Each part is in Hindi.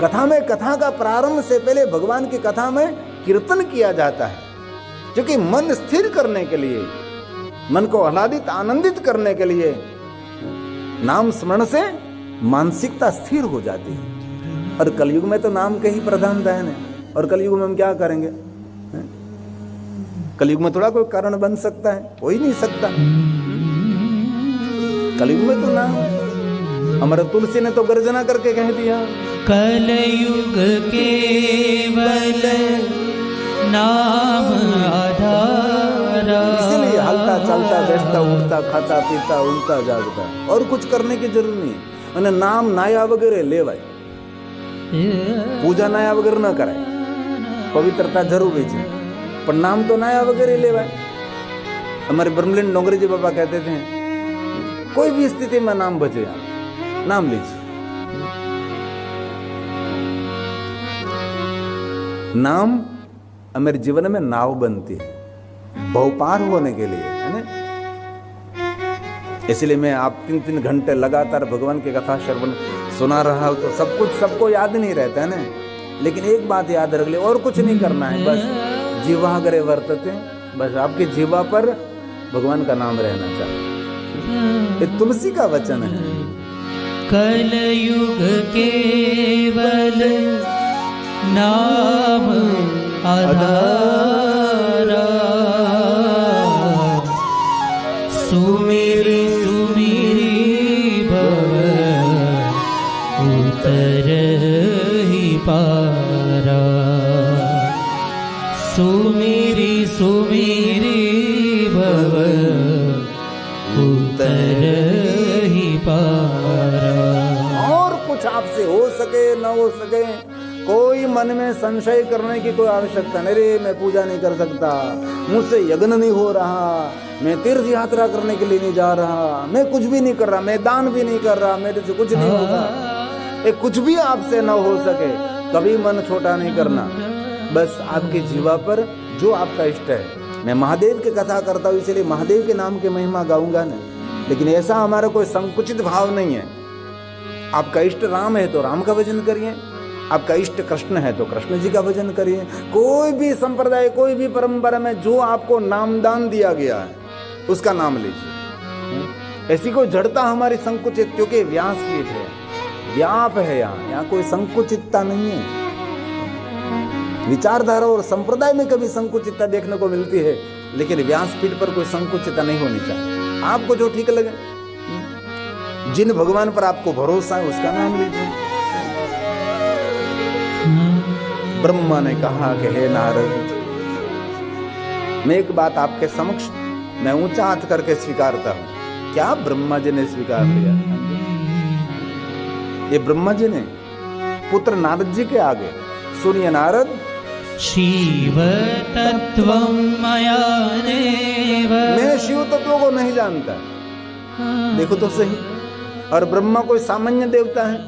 कथा में, कथा का प्रारंभ से पहले भगवान की कथा में कीर्तन किया जाता है, क्योंकि मन स्थिर करने के लिए, मन को आह्लादित आनंदित करने के लिए नाम स्मरण से मानसिकता स्थिर हो जाती है। और कलयुग में तो नाम के ही प्रधान धन है, और कलयुग में हम क्या करेंगे? कलयुग में थोड़ा कोई कारण बन सकता है? हो ही नहीं सकता। कलयुग में तो नाम, हमारे तुलसी ने तो गर्जना करके कह दिया, कलयुग केवल नाम आधारा। इसीलिए हलता चलता बैठता उठता खाता पीता उठता जागता, और कुछ करने की जरूरत नहीं है। અને નામ નાયા વગેરે લેવાય, પૂજા નાયા વગર ન કરાય, પવિત્રતા જરૂરી છે, પણ નામ તો નાયા વગેરે લેવાય। हमारे ब्रह्मलीन डोंगरी जी बाबा कहते थे, कोई भी स्थिति में नाम बचे, आप नाम लीजिए। नाम हमारे जीवन में नाव बनती है बहुपार होने के लिए, है ना। इसलिए मैं आप 3-3 घंटे लगातार भगवान की कथा श्रवण सुना रहा हूं, तो सब कुछ सबको याद नहीं रहता है ना। लेकिन एक बात याद रख ले, और कुछ नहीं करना है, बस जीवाग्रे वर्तते, बस आपकी जीवा पर भगवान का नाम रहना चाहिए। ये तुलसी का वचन है। कलयुग केवल नाम आधारा, सुमेरी सुमेरी भव उतर ही पारा, सुमेरी सुमेरी भव उतर ही पारा। और कुछ आपसे हो सके न हो सके, कोई मन में संशय करने की कोई आवश्यकता नहीं। रे मैं पूजा नहीं कर सकता, मुझसे यज्ञ नहीं हो रहा, मैं तीर्थ यात्रा करने के लिए नहीं जा रहा, मैं कुछ भी नहीं कर रहा, मैं दान भी नहीं कर रहा, मेरे से कुछ नहीं होगा। ये कुछ भी आपसे न हो सके, कभी मन छोटा नहीं करना। बस आपकी जीवा पर जो आपका इष्ट है। मैं महादेव की कथा करता हूँ, इसलिए महादेव के नाम की महिमा गाऊंगा ना, लेकिन ऐसा हमारा कोई संकुचित भाव नहीं है। आपका इष्ट राम है तो राम का भजन करिए, आपका इष्ट कृष्ण है तो कृष्ण जी का भजन करिए। कोई भी संप्रदाय, कोई भी परंपरा में जो आपको नामदान दिया गया है उसका नाम लीजिए। ऐसी कोई जड़ता हमारी संकुचित, क्योंकि व्यासपीठ है, व्याप है, यहाँ कोई संकुचितता नहीं है। विचारधारा और संप्रदाय में कभी संकुचितता देखने को मिलती है, लेकिन व्यासपीठ पर कोई संकुचितता नहीं होनी चाहिए। आपको जो ठीक लगे, जिन भगवान पर आपको भरोसा है उसका नाम लीजिए। ब्रह्मा ने कहा कि हे नारद, मैं एक बात आपके समक्ष मैं ऊंचा हाथ करके स्वीकारता हूं। क्या ब्रह्मा जी ने स्वीकार लिया? ये ब्रह्मा जी ने पुत्र नारद जी के आगे, सुनिए नारद, शिव तत्वं मया नेव, मैं शिव तत्व को नहीं जानता। देखो तो सही। और ब्रह्मा कोई सामान्य देवता है?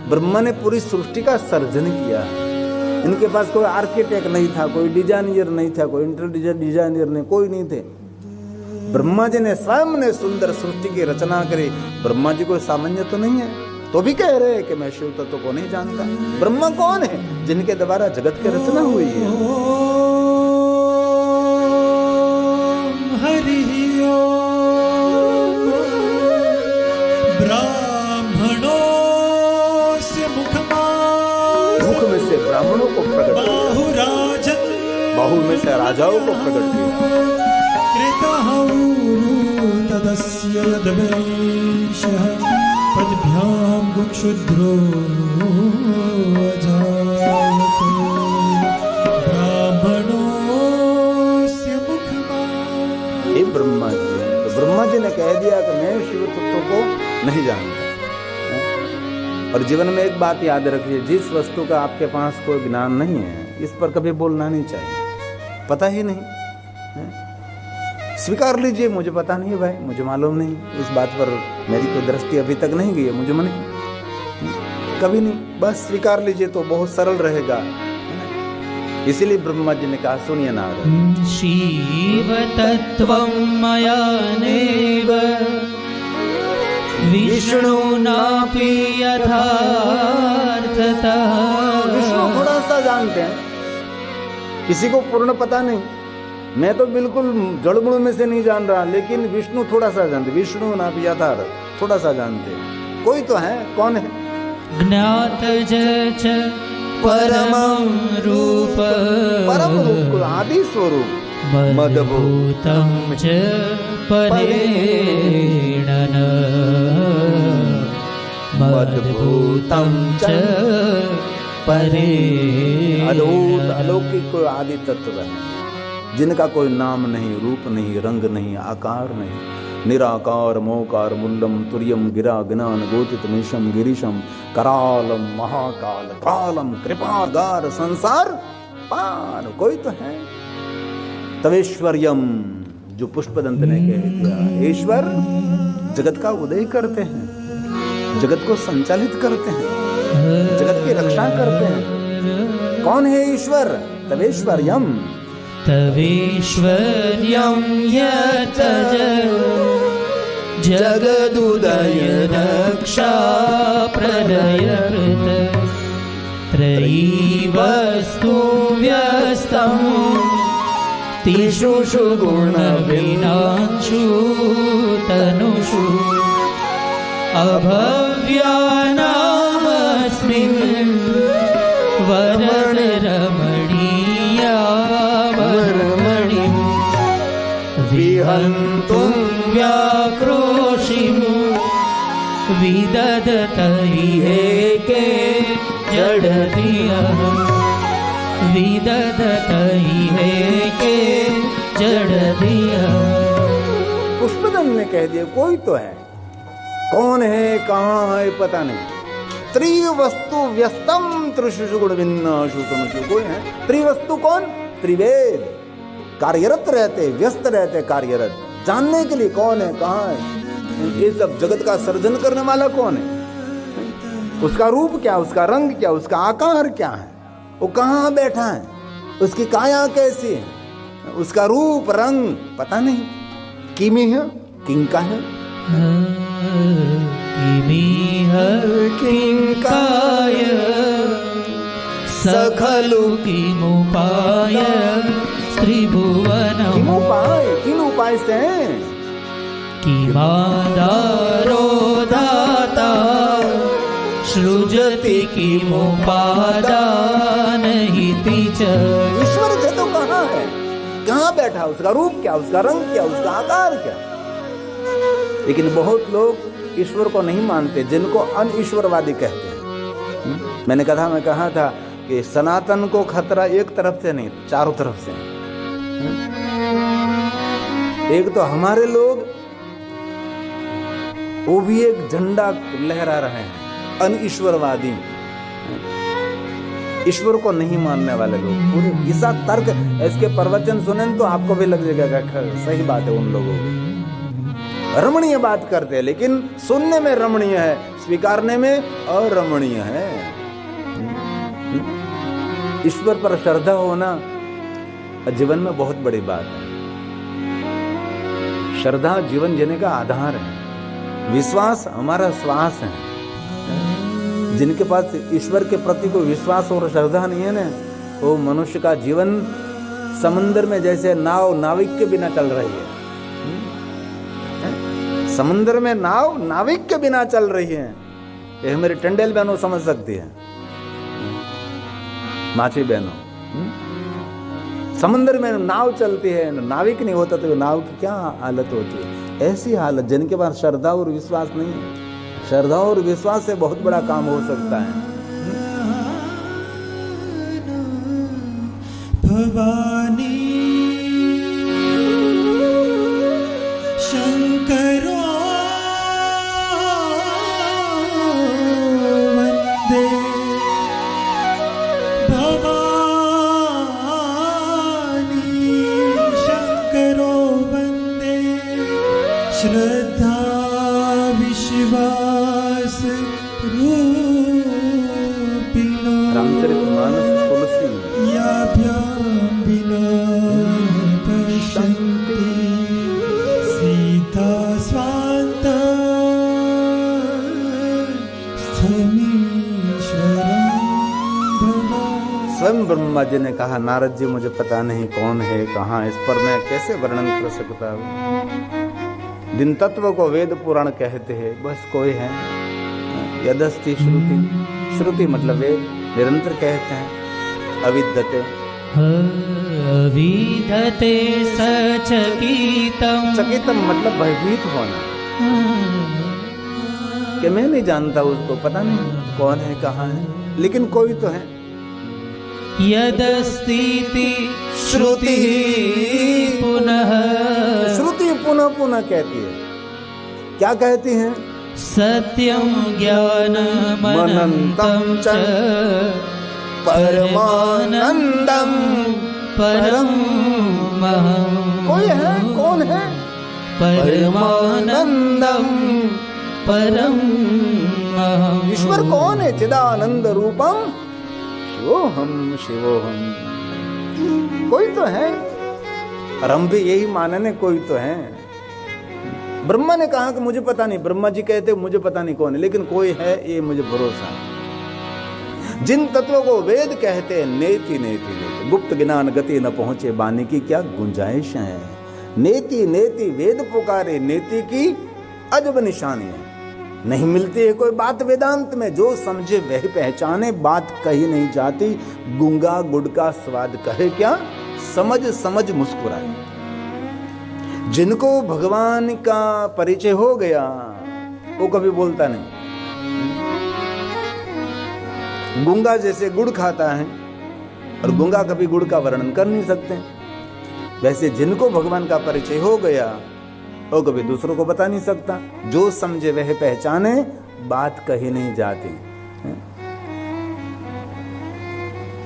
ब्रह्मा ने पूरी सृष्टि का सर्जन किया। इनके पास कोई आर्किटेक्ट नहीं था, कोई डिजाइनर नहीं था, कोई इंटीरियर डिजाइनर नहीं, कोई नहीं थे। ब्रह्मा जी ने स्वयं ने सुंदर सृष्टि की रचना करी। ब्रह्मा जी कोई सामान्य तो नहीं है, तो भी कह रहे हैं कि मैं शिव तत्व को नहीं जानता। ब्रह्मा कौन है? जिनके द्वारा जगत की रचना हुई है। हरि ओम। ब्राह्मणों से मुख में से ब्राह्मणों को प्रकट किया, बाहु में से राजाओं को प्रकट किया। तदस्य यद्वैश्यः पद्भ्यां क्षुद्रो अजायते, ब्राह्मणों से मुखमा। ये ब्रह्मा जी है। तो ब्रह्मा जी ने कह दिया कि मैं शिव तत्व को नहीं जानता। और जीवन में एक बात याद रखिए, जिस वस्तु का आपके पास कोई ज्ञान नहीं है, इस पर कभी बोलना नहीं चाहिए। पता ही नहीं, स्वीकार लीजिए, मुझे पता नहीं है भाई, मुझे मालूम नहीं, इस बात पर मेरी कोई दृष्टि अभी तक नहीं गई है, मुझे मन कभी नहीं, बस स्वीकार लीजिए तो बहुत सरल रहेगा। इसीलिए ब्रह्मा जी ने कहा, सुनिए नारद, शिव तत्वं मया नेव विष्णु नापि यथार्थतः जानते हैं, किसी को पूर्ण पता नहीं। मैं तो बिल्कुल जड़मुड़ में से नहीं जान रहा, लेकिन विष्णु थोड़ा सा जानते, विष्णु ना यथार्थ थोड़ा सा जानते। कोई तो है, कौन है? ज्ञात च परम रूप, परम रूप आदि स्वरूप, मद्भूतं च परेणन, मद्भूतं च परेणन। अलौकिक कोई आदि तत्व है, जिनका कोई नाम नहीं, रूप नहीं, रंग नहीं, आकार नहीं, निराकार मोकार मूलम तुर्यम गिरा ज्ञान गोतित मिशम गिरीशम करालम महाकाल कालम कृपागार संसार पार। कोई तो है। तवेश्वर्यम, जो पुष्पदंत ने कह दिया, ईश्वर जगत का उदय करते हैं, जगत को संचालित करते हैं, जगत की रक्षा करते हैं। कौन है ईश्वर? तवेश्वर्यम, तवेश्वर्यं यत जगदुदय रक्षा प्रलयकृत त्रयीवस्तु व्यस्तं तिषु गुणविनांशु तनुषु अभव्यानामस्मिन् वरदरमणीया वरमणिं विहन्तुं व्याक्रोशिं विदधतैहेके जडधियः विदधतैहेके जडधियः। पुष्पदंत ने कह दिया कोई तो है। कौन है, कहाँ है, पता नहीं। त्रिवस्तु व्यस्तम त्रिषु गुण विन्नाशु तनुषु। कोई है त्रिवस्तु, कौन? त्रिवेद, कार्यरत रहते, व्यस्त रहते, कार्यरत। जानने के लिए कौन है, कहाँ है, ये सब जगत का सर्जन करने वाला कौन है, उसका रूप क्या, उसका रंग क्या, उसका आकार क्या है, वो कहाँ बैठा है, उसकी काया कैसी है, उसका रूप रंग पता नहीं। किमी है, किंका है, किमिह किंकाय सखलु किमुपाय त्रिभुवनम्। किन उपाय से? किमादारो दाता सृजति किमुपादानहिति च। ईश्वर से तो कहाँ है, कहाँ बैठा, उसका रूप क्या, उसका रंग क्या, उसका आकार क्या। लेकिन बहुत लोग ईश्वर को नहीं मानते, जिनको अनईश्वरवादी कहते हैं। मैंने कहा था कि सनातन को खतरा एक तरफ से नहीं, चारों तरफ से है। एक तो हमारे लोग, वो भी एक झंडा लहरा रहे हैं, अनईश्वरवादी, ईश्वर को नहीं मानने वाले लोग। पूरे ऐसा तर्क, इसके प्रवचन सुने तो आपको भी लग जाएगा सही बात है। उन लोगों की रमणीय बात करते हैं, लेकिन सुनने में रमणीय है, स्वीकारने में अरमणीय है। ईश्वर पर श्रद्धा होना जीवन में बहुत बड़ी बात है। श्रद्धा जीवन जीने का आधार है। विश्वास हमारा श्वास है। जिनके पास ईश्वर के प्रति कोई विश्वास और श्रद्धा नहीं है ना, वो मनुष्य का जीवन समंदर में जैसे नाव नाविक के बिना चल रही है। समंदर में नाव नाविक के बिना चल रही है। ये मेरी टंडेल बहनों समझ सकती है, माछी बहनों। समंदर में नाव चलती है, नाविक नहीं होता तो नाव की क्या हालत होती है। ऐसी हालत जिनके पास श्रद्धा और विश्वास नहीं है। श्रद्धा और विश्वास से बहुत बड़ा काम हो सकता है। भवानी शंकरो वंदे, भवानी शंकरो वंदे, श्रद्धा विश्वास रूपिणो रामचरितमानस तुलसी याभ्यां विना स्वयं ब्रह्मा जी ने कहा, नारद जी मुझे पता नहीं कौन है, कहाँ, इस पर मैं कैसे वर्णन कर सकता हूँ। जिन तत्व को वेद पुराण कहते हैं, बस कोई है। यदस्ति श्रुति, श्रुति मतलब वेद, निरंतर कहते हैं अविद्यते, अविधते सचकितम, चकितम मतलब भयभीत होना, कि मैं नहीं जानता उसको, पता नहीं कौन है, कहाँ है, लेकिन कोई तो है। यदस्तीति श्रुति पुनः, श्रुति पुनः पुनः कहती है, क्या कहती है? सत्यम ज्ञानमनंतं च परमानंदम परम महं। कोई है, कौन है? परमानंदम परम महं। ईश्वर कौन है? चिदानंद रूपम शिवोहम शिवोहम। कोई तो है, और हम भी यही मानने, कोई तो है। ब्रह्मा ने कहा कि मुझे पता नहीं, ब्रह्मा जी कहते मुझे पता नहीं कौन है, लेकिन कोई है, ये मुझे भरोसा है। जिन तत्वों को वेद कहते हैं, नेति नेति नेति, गुप्त ज्ञान गति न पहुंचे बानी की क्या गुंजाइश है। नेति नेति वेद पुकारे, नेति की अजब निशानी है। नहीं मिलती है कोई बात वेदांत में, जो समझे वह पहचाने, बात कही नहीं जाती, गुंगा गुड़ का स्वाद कहे क्या, समझ समझ मुस्कुराए। जिनको भगवान का परिचय हो गया वो कभी बोलता नहीं। गुंगा जैसे गुड़ खाता है, और गुंगा कभी गुड़ का वर्णन कर नहीं सकते, वैसे जिनको भगवान का परिचय हो गया वो कभी दूसरों को बता नहीं सकता। जो समझे वह पहचाने, बात कही नहीं जाती,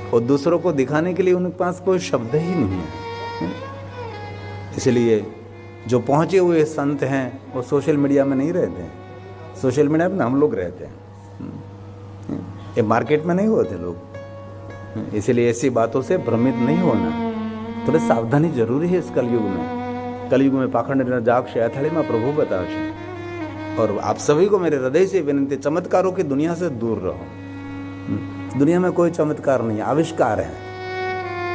और दूसरों को दिखाने के लिए उनके पास कोई शब्द ही नहीं है। इसलिए जो पहुंचे हुए संत हैं वो सोशल मीडिया में नहीं रहते, सोशल मीडिया में हम लोग रहते हैं, ये मार्केट में नहीं होते लोग। इसलिए ऐसी बातों से भ्रमित नहीं होना, थोड़ी सावधानी जरूरी है इस कलयुग में। कलयुग में पाखंड जाग अथड़ी में प्रभु बताओ। और आप सभी को मेरे हृदय से विनती, चमत्कारों की दुनिया से दूर रहो। दुनिया में कोई चमत्कार नहीं, आविष्कार है।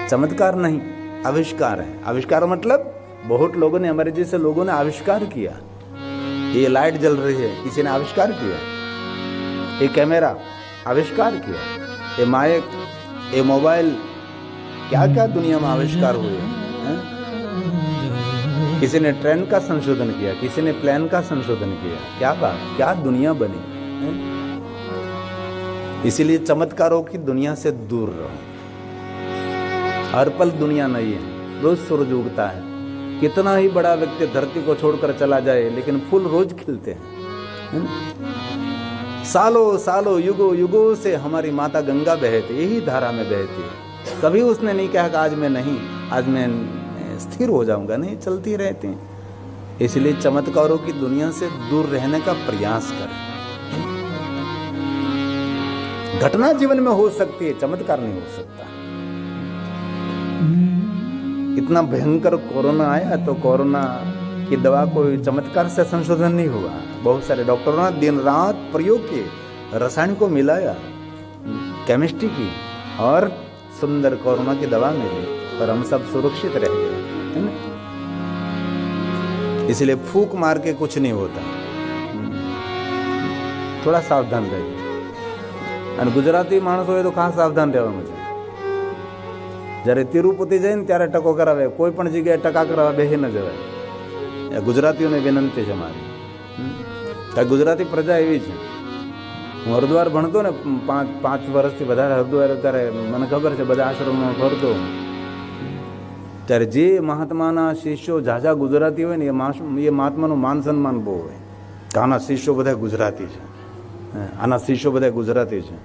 चमत्कार नहीं, आविष्कार है। आविष्कार मतलब बहुत लोगों ने, हमारे जैसे लोगों ने आविष्कार किया। ये लाइट जल रही है, किसी ने आविष्कार किया। ये कैमरा आविष्कार किया, ये माइक, ये मोबाइल, क्या क्या दुनिया में आविष्कार हुए हैं। किसी ने ट्रेन का संशोधन किया, किसी ने प्लेन का संशोधन किया। क्या बात, क्या दुनिया बनी है? इसीलिए चमत्कारों की दुनिया से दूर रहो। हर पल दुनिया नहीं है, रोज सूरज उगता है। कितना ही बड़ा व्यक्ति धरती को छोड़कर चला जाए, लेकिन फूल रोज खिलते हैं। सालों सालों युगों युगों से हमारी माता गंगा बहती, यही धारा में बहती है। कभी उसने नहीं कहा कि आज मैं नहीं, आज मैं स्थिर हो जाऊंगा, नहीं, चलती रहती हैं। इसलिए चमत्कारों की दुनिया से दूर रहने का प्रयास करें। घटना जीवन में हो सकती है, चमत्कार नहीं हो सकता। इतना भयंकर कोरोना आया तो कोरोना की दवा कोई चमत्कार से संशोधन नहीं हुआ। बहुत सारे डॉक्टरों ने दिन रात प्रयोग किए, रसायन को मिलाया, केमिस्ट्री की, और सुंदर कोरोना की दवा मिली, पर हम सब सुरक्षित रह गए, है ना। इसलिए फूंक मार के कुछ नहीं होता, थोड़ा सावधान रहिए। और गुजराती मानस हो तो खास सावधान રહેવાનું છે। જ્યારે તિરુપતિ જાય ને ત્યારે ટકો કરાવે, કોઈ પણ જગ્યાએ ટકા કરાવવા બેસી ન જવાય। ગુજરાતીઓને વિનંતી છે મારી, ગુજરાતી પ્રજા એવી છે। હું હરિદ્વાર ભણતો ને 5 વર્ષથી વધારે હરિદ્વાર, ત્યારે મને ખબર છે બધા આશ્રમમાં ફરતો, ત્યારે જે મહાત્માના શિષ્યો ઝાઝા ગુજરાતી હોય ને, એ મહાત્માનું માન સન્માન બહુ હોય કે આના શિષ્યો બધા ગુજરાતી છે, આના શિષ્યો બધા ગુજરાતી છે।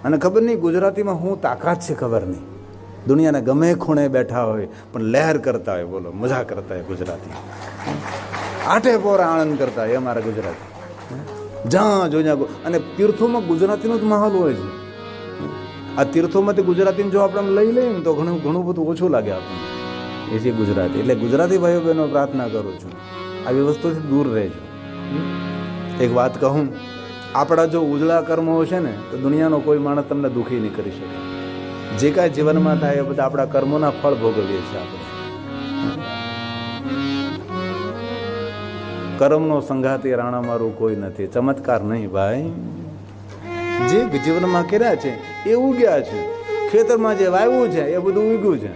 અને ખબર નહીં ગુજરાતીમાં હું તાકાત છે, ખબર નહીં। દુનિયાના ગમે ખૂણે બેઠા હોય પણ લહેર કરતા હોય, બોલો મજા કરતા હોય ગુજરાતી, આઠે પોર આનંદ કરતા હોય અમારા ગુજરાતી। જ્યાં જોયા, અને તીર્થોમાં ગુજરાતીનો જ માહોલ હોય છે। આ તીર્થોમાંથી ગુજરાતીને જો આપણે લઈ લઈએ ને તો ઘણું ઘણું બધું ઓછું લાગે આપણને, એ છે ગુજરાતી। એટલે ગુજરાતી ભાઈઓ બહેનો પ્રાર્થના કરું છું, આવી વસ્તુથી દૂર રહેજો। એક વાત કહું, આપણા જો ઉજળા કર્મો હશે ને તો દુનિયાનો કોઈ માણસ તમને દુઃખી નહીં કરી શકે। જે કાંઈ જીવનમાં થાય એ બધા આપણા કર્મોના ફળ ભોગવીએ છીએ આપણે. કર્મનો સંઘાતી રાણા મારું કોઈ નથી. ચમત્કાર નહીં ભાઈ. જે જીવનમાં કર્યા છે એ ઉગ્યા છે. ખેતરમાં જે વાવ્યું છે એ બધું ઉગ્યું છે.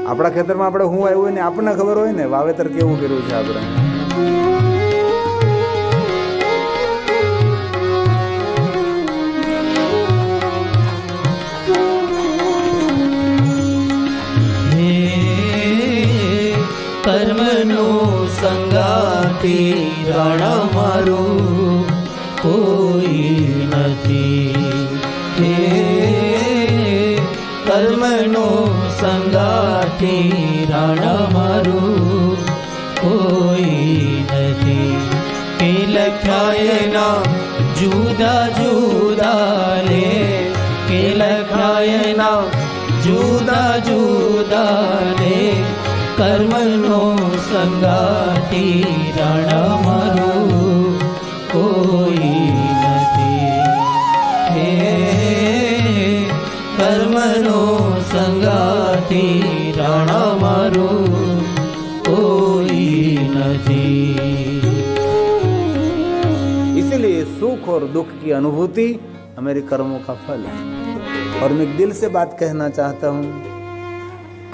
આપણા ખેતરમાં આપણે શું વાવ્યું હોય ને આપણને ખબર હોય ને, વાવેતર કેવું કર્યું છે આપણે. કર્મનો સંગાતી રાણા મારું કોઈ નથી. હે કર્મનો સંગાતી રાણા મારું કોઈ નથી. કે લખાયના જુદા જુદા લે, કે લખાયના જુદા જુદા લે, કર્મનો સંગાતી રાણા મારું કોઈ નથી. હે કર્મનો સંગાતી રાણા મારું કોઈ નથી. इसीलिए सुख और दुख की अनुभूति हमारे कर्मों का फल है. और मैं दिल से बात कहना चाहता हूँ,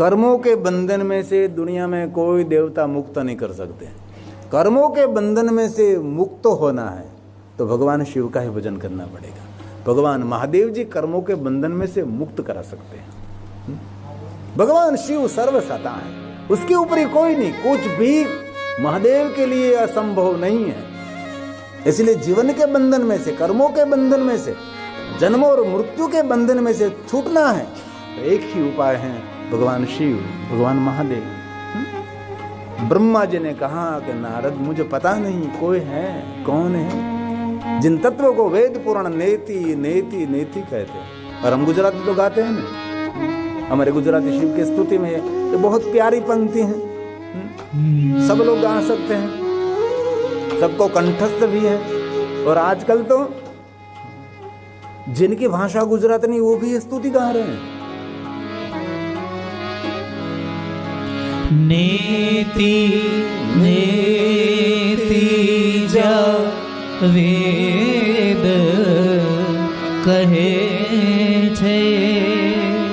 कर्मों के बंधन में से दुनिया में कोई देवता मुक्त नहीं कर सकते. कर्मों के बंधन में से मुक्त होना है तो भगवान शिव का ही भजन करना पड़ेगा. भगवान महादेव जी कर्मों के बंधन में से मुक्त करा सकते हैं. भगवान शिव सर्वसत्ता है, उसके ऊपर ही कोई नहीं. कुछ भी महादेव के लिए असंभव नहीं है. इसलिए जीवन के बंधन में से, कर्मों के बंधन में से, जन्म और मृत्यु के बंधन में से छूटना है तो एक ही उपाय है, भगवान शिव, भगवान महादेव. ब्रह्मा जी ने कहा कि नारद मुझे पता नहीं कोई है, कौन है. जिन तत्वों को वेद पुराण नेति नेति नेति कहते हैं. और हम गुजराती तो गाते हैं ना, हमारे गुजराती शिव की स्तुति में ये बहुत प्यारी पंक्ति है. सब लोग गा सकते हैं, सबको कंठस्थ भी है. और आजकल तो जिनकी भाषा गुजरात नहीं वो भी स्तुति गा रहे हैं. नेति नेति जा વેદ કહે છે.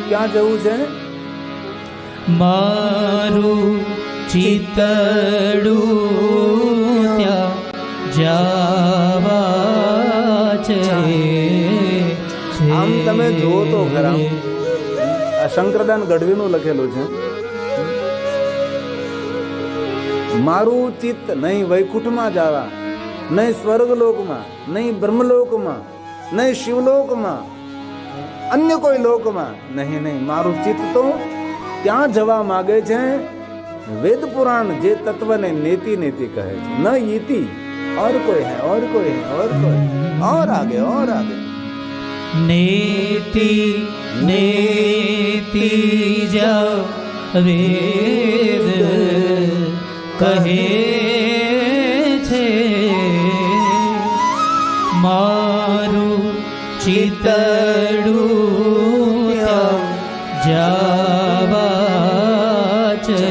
ક્યાં જવું છે? મારું ચિતડું ત્યાં જાવા છે. આમ તમે જુઓ તો ખરા, આ શંકરદાન ગઢવીનું લખેલું છે. મારું ચિત્ત નહીં વૈકુંઠમાં જાવા, નહીં સ્વર્ગલોકમાં, નહીં બ્રહ્મલોકમાં, નહીં શિવલોકમાં, અન્ય કોઈ લોકમાં નહીં. નહીં, મારું ચિત્ત તો ત્યાં જવા માગે છે. વેદ પુરાણ જે તત્વને નેતિ નેતિ કહે છે, ન ઈતિ. और कोई है, और कोई है, और कोई, और आगे, और आगे. नेति नेति जा વેદ કહે છે. મારું ચિતડું ત્યાં જાવા છે.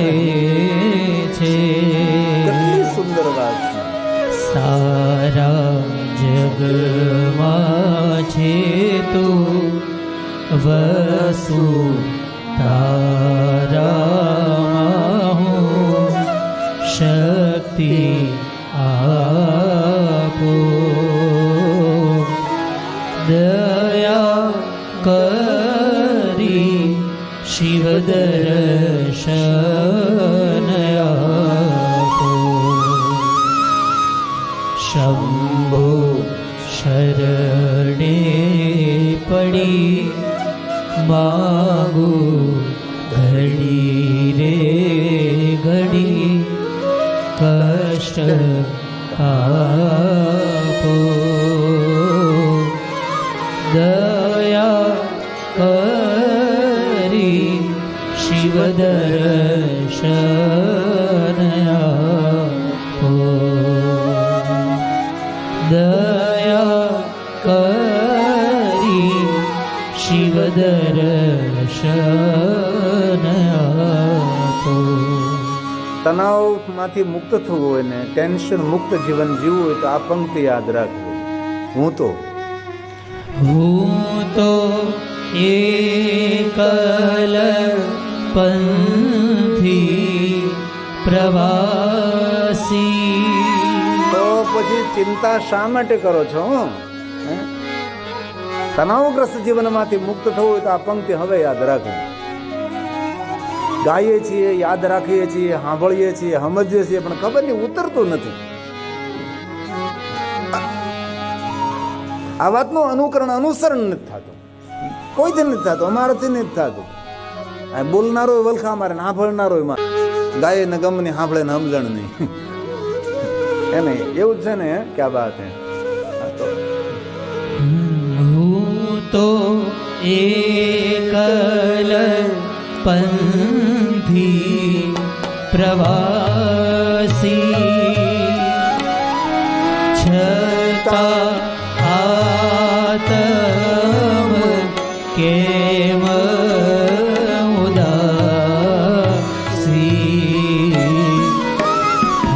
કેટલી સુંદર વાત છે. સારા જગમાં છે તું વસુ તારામાં હું શક્તિ આપો. દયા કરી શિવ દર્શન આપો. શંભો શરણે પડી માગુ ઘડી રે ઘડી કષ્ટ આપો. દયા કરી શિવ દર્શન આપો. દયા કરી શિવ દર્શન આપો. તણાવમાંથી મુક્ત થવું હોય ને ટેન્શન મુક્ત જીવન જીવવું હોય તો આ પંક્તિ યાદ રાખવી. હું તો એકલ પંથી પ્રવાસી. તો પછી ચિંતા શા માટે કરો છો? હે? તણાવગ્રસ્ત જીવનમાંથી મુક્ત થવું હોય તો આ પંક્તિ હવે યાદ રાખવી. ગાઈએ છીએ, યાદ રાખીએ છીએ, સાંભળીએ છીએ, સમજીએ છીએ, પણ ખબર નહીં ઉતરતું નથી. આ વાતનું અનુકરણ અનુસરણ નથી થતું, કોઈથી નથી થતું, અમારાથી નથી થતું. બોલનારો વલખા મારે ને સાંભળનારો ગાય ને ગમ ની સાંભળે ને સમજણ નહીં. એને એવું જ છે ને. ક્યાં વાત હે. હું તો એકલ પંથી પ્રવાસી છતાં આતમ કેમ ઉદાસી.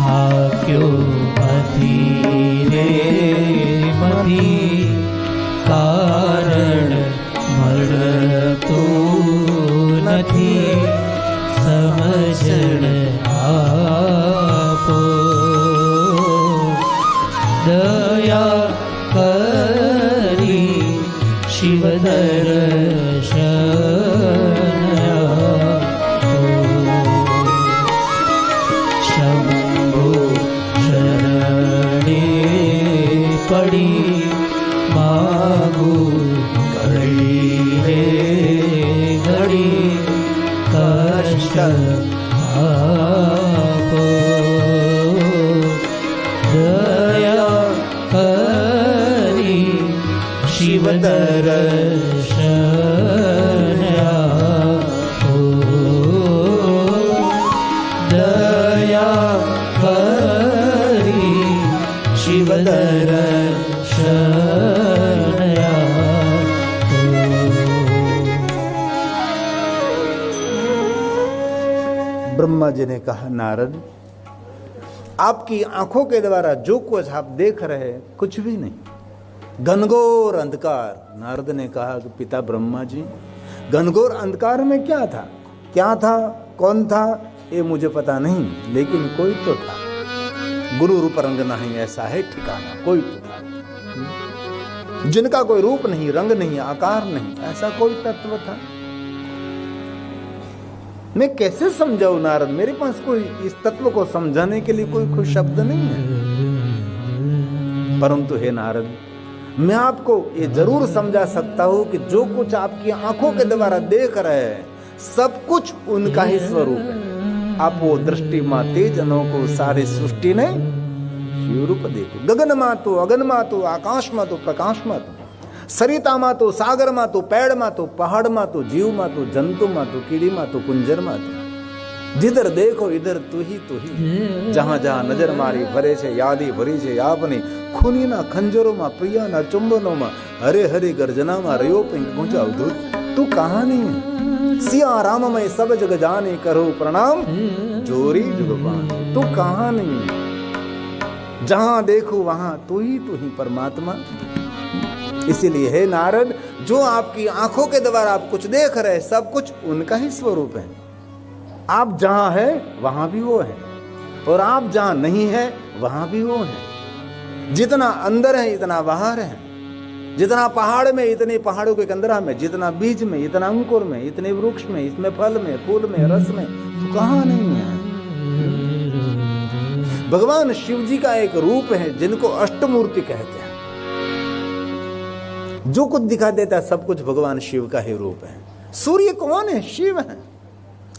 હાક્યો મથી રે મથી કારણ મળતું નથી. સમજણ આપો દયા કરી શિવ દર્શન આપો. શંભુ શરણે પડી માગું ઘડી રે ઘડી કષ્ટ આપો. દયા કરી શિવ દર્શન આપો. દયા કરી શિવ દર્શન આપો. ब्रह्मा जी ने कहा, नारद आपकी आंखों के द्वारा जो कुछ आप देख रहे हैं कुछ भी नहीं, घनघोर अंधकार. नारद ने कहा कि पिता ब्रह्मा जी, घनघोर अंधकार में क्या था, कौन था, ये मुझे पता नहीं, लेकिन कोई तो था. गुरु रूप रंग नहीं ऐसा है ठिकाना. कोई तो था जिनका कोई रूप नहीं, रंग नहीं, आकार नहीं, ऐसा कोई तत्व था. मैं कैसे समझाऊं नारद, मेरे पास कोई इस तत्व को समझाने के लिए कोई शब्द नहीं है. परंतु हे नारद, मैं आपको ये जरूर समझा सकता हूं कि जो कुछ आपकी आंखों के द्वारा देख रहे हैं सब कुछ उनका ही स्वरूप है. आप वो दृष्टि मां तेज अनोखो सारी सृष्टि ने शिव रूप देखो. गगन मां तो, अगन मां तो, आकाश मां तो, प्रकाश मां तो, सरिता मां तो, सागर मां तो, पेड़ मां तो, पहाड़ मां तो, जीव मां तो, जंतु मां तो, कीड़ी मां तो, कुंजर मां तो, जिधर देखो इधर तू ही. जहां जहां नजर मारी भरे छे यादी भरी छे आपनी. खूनी ना खंजरो मां, प्रिया ना चुंबनो मां, हरे हरे गर्जना मां रयो पिंक गुंजा अवधूत. तू कहां नहीं है. सिया राम में सब जग जाने करो प्रणाम जोरी जुगपान. तू कहां नहीं है. जहां देखो वहां तू ही परमात्मा. इसीलिए हे नारद, जो आपकी आंखों के द्वारा आप कुछ देख रहे हैं सब कुछ उनका ही स्वरूप है. आप जहां है वहां भी वो है, और आप जहां नहीं है वहां भी वो है. जितना अंदर है इतना बाहर है. जितना पहाड़ में इतने पहाड़ों के कंदरा में, जितना बीज में इतना अंकुर में, इतने वृक्ष में, इसमें फल में, फूल में, रस में, तो कहां नहीं है. भगवान शिव जी का एक रूप है जिनको अष्टमूर्ति कहते हैं. जो कुछ दिखा देता है सब कुछ भगवान शिव का ही रूप है. सूर्य कौन है? शिव है.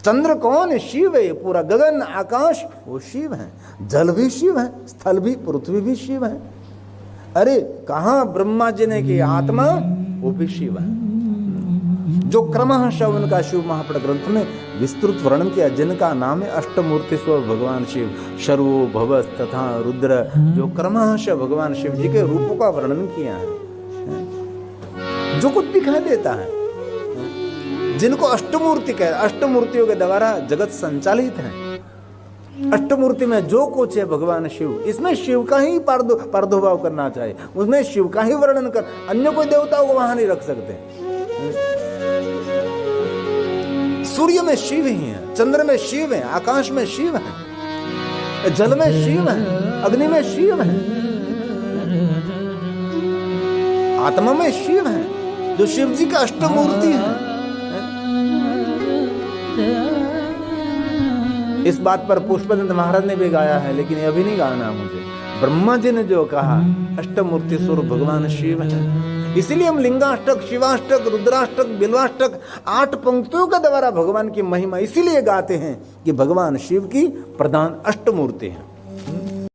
चंद्र कौन है? शिव है. पूरा गगन आकाश वो शिव है. जल भी शिव है, स्थल भी, पृथ्वी भी शिव है. अरे कहां ब्रह्मा जी ने की आत्मा, वो भी शिव है. जो क्रमशः उनका शिव महापट ग्रंथ में विस्तृत वर्णन किया, जिनका नाम है अष्टमूर्ति स्व भगवान शिव, शर्वो भवस तथा रुद्र. जो क्रमशः भगवान शिव जी के रूपों का वर्णन किया है. जो कुछ दिखाई देता है जिनको अष्टमूर्ति कह, अष्टमूर्तियों के द्वारा जगत संचालित है। अष्टमूर्ति में जो कुछ है भगवान शिव, इसमें शिव का ही प्रादुर्भाव करना चाहिए, उसमें शिव का ही वर्णन कर, अन्य कोई देवताओं को वहां नहीं रख सकते। सूर्य में शिव ही है, चंद्र में शिव है, आकाश में शिव है, जल में शिव है, अग्नि में शिव है, आत्मा में शिव है, जो शिव जी का अष्टमूर्ति है। इस बात पर पुष्पदंत महाराज ने भी गाया है, लेकिन ये अभी नहीं गाना मुझे। ब्रह्मा जी ने जो कहा अष्टमूर्ति स्वरूप भगवान शिव है, इसीलिए हम लिंगाष्टक, शिवाष्टक, रुद्राष्टक, बिल्वाष्टक 8 पंक्तियों के द्वारा भगवान की महिमा इसीलिए गाते हैं कि भगवान शिव की प्रधान अष्टमूर्ति है।